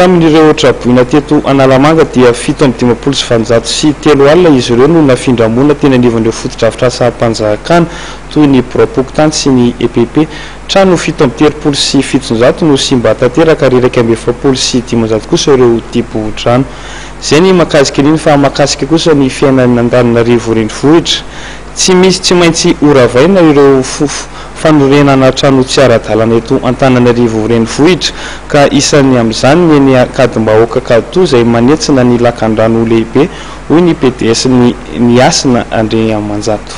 tamin'ireo traboina teto Analamanga dia 750 sy 3 alina izy ireo no nafindramona teny anivon'ireo fotodrafitrasa mpanjakana toy ny Propokotany sy ny EPP. Trano 730 sy 700 no simba tanteraka ary 170 sy 500 kosa ireo tipo trano. Izay ny mahakasika an'iny fa mahakasika kosa ny fiainan'ny Antananarivo renivohitra. Tsy misy tsy maintsy oravaina ireo fanorenana trano tsy ara-dalana eto Antananarivo renivohitra ka isan'ny amin'izany ny akadimbahoaka Kado izay manetsina ny lakan-drano lehibe hoy ny PDS ny Asina André Amanjato.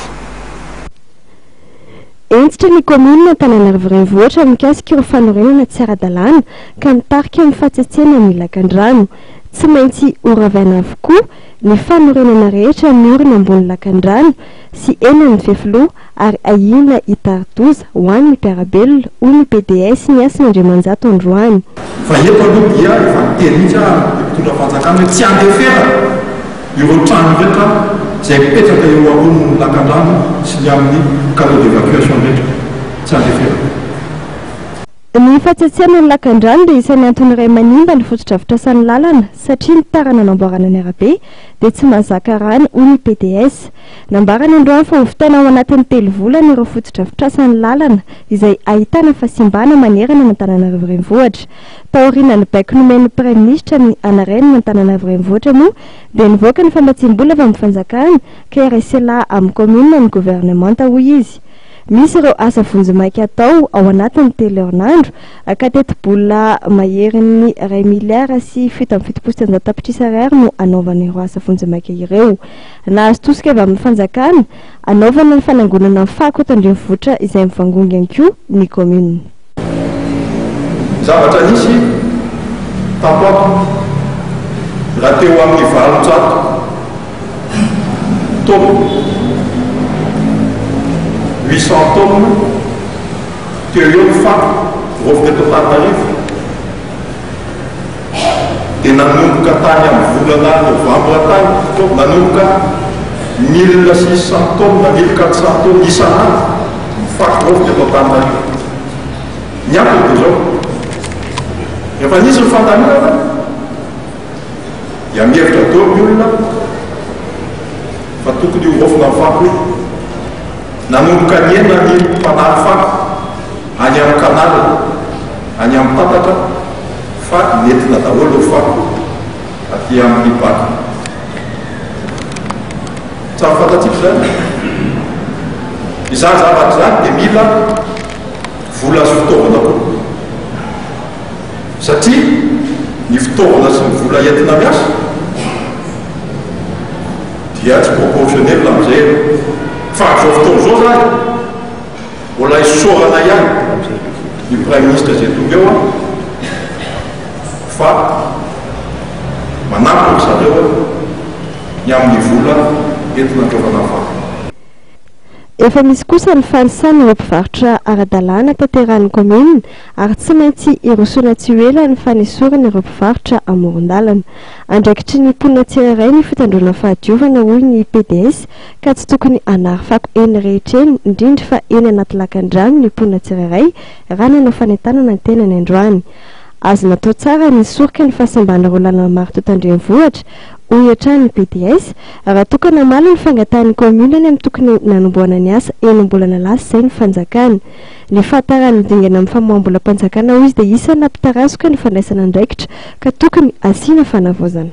Entitra ny commune Antananarivo renivohitra mikasika ireo fanorenana tsy ara-dalana ka mitarika amin'ny fahatsetsena ny lakan-drano. Tsy maintsy oravaina avokoa ny fanorenana rehetra miorina ambony lakan-drano sy enany fefiloha ary ahina hitaritoza ho an'ny mpiarabelona hoy ny PDS ny Asina André Amanjato androany. Fa eto aloha dia efa niteny mpitondra fanjakana hoe tsy andefera ireo trano rehetra izay mipetraka eo ambony lakan-drano sy ny amin'ny canaux d'évacuation rehetra tsy andefera. Ny fahatsetsena ny lakan-drano dia isan'ny antony iray manimba ny fotodrafitrasan'ny lalana satria ny tarana namboarana ny arabe dia tsy mahazaka rano hoy ny PDS. Nambarany androany fa hovitana ao anatin'ny 3 volana ireo fotodrafitrasan'ny lalana izay ahitana fasimbana manerana ny Antananarivo renivohitra. Taorian'ny baiko nomen'ny Premier Ministre ny anarenina ny Antananarivo renivohitra moa dia nivoaka ny fambatsim-bola avy amin'ny fanjakana ka RSLA amin'ny commune ny gouvernemanta hoy izy. Misy ireo asa vonjy-maika atao ao anatin'ny teleherinandro akatetym-bola maherin'ny 2 miliara sy 7,7 tapitrisa ariary no anaovana ireo asa vonjy-maika ireo. Nahazo tosika avy amin'ny fanjakana anaovana ny fanangonana fako eto andrenivohitra izay mivangongy ihany koa ny commune. Zavatra nisy tapoaka raha teo amin'ny 700 taona 800 tonnes teo eo ny fako vovoka eto Antananarivo dia nanomboka tany amin'ny volana novambra tany nanomboka 1600 tonnes na 1400 tonnes isan'andro fako vovoka eto Antananarivo. Ny antony dia zao efa nisy ny fandaminana dia mihevitra dao ny olona fa tokony hovofina ny fako nanomboka ny ena ny mpanary fako any amin'ny kanala any amin'ny tatatra fa nentina daholo fako aty amin'ny baka. Tsara fantatsika zany izany zavatra zany dia mila vola sy fitaovana koa satria ny fitaovana sy ny vola entina miasa dia tsy proportionnel amin'izay fa zao fotoana zao zany mbola isorana ihany ny Premier Ministre izay tonga eo fa manampy zareo ny amin'ny vola entina andraofana fako. Efa misy kosa ny fanisany ireo mpivarotra ara-dalàna tanterahan'ny commune ary tsy maintsy irosona tsy ela ny fanesorana ireo mpivarotra amoron-dalana. Andraikitry ny mponina tsirairay ny fitandrona fahadiovana hoy ny PDS ka tsy tokony hanary fako eny rehetra eny indrindra fa eny anaty lakan-drano ny mponina tsirairay raha nanao fanentanana ny tenany androany. Azo natao tsara ny sorika ny fahasamban'ireo lalana maro teto andrenivohitra hoy hatrany ny PDS raha tokana mala ny fangatahany commune any amin'ny tokony nanomboana ny asa eny ambolana lasa izay ny fanjakana. Ny fahatarany dingana amin'ny famoaham-bola mpanjakana hoy izy dia isana mpitarasoka ny fandraisana andraikitra ka tokony asiana fanavaozana.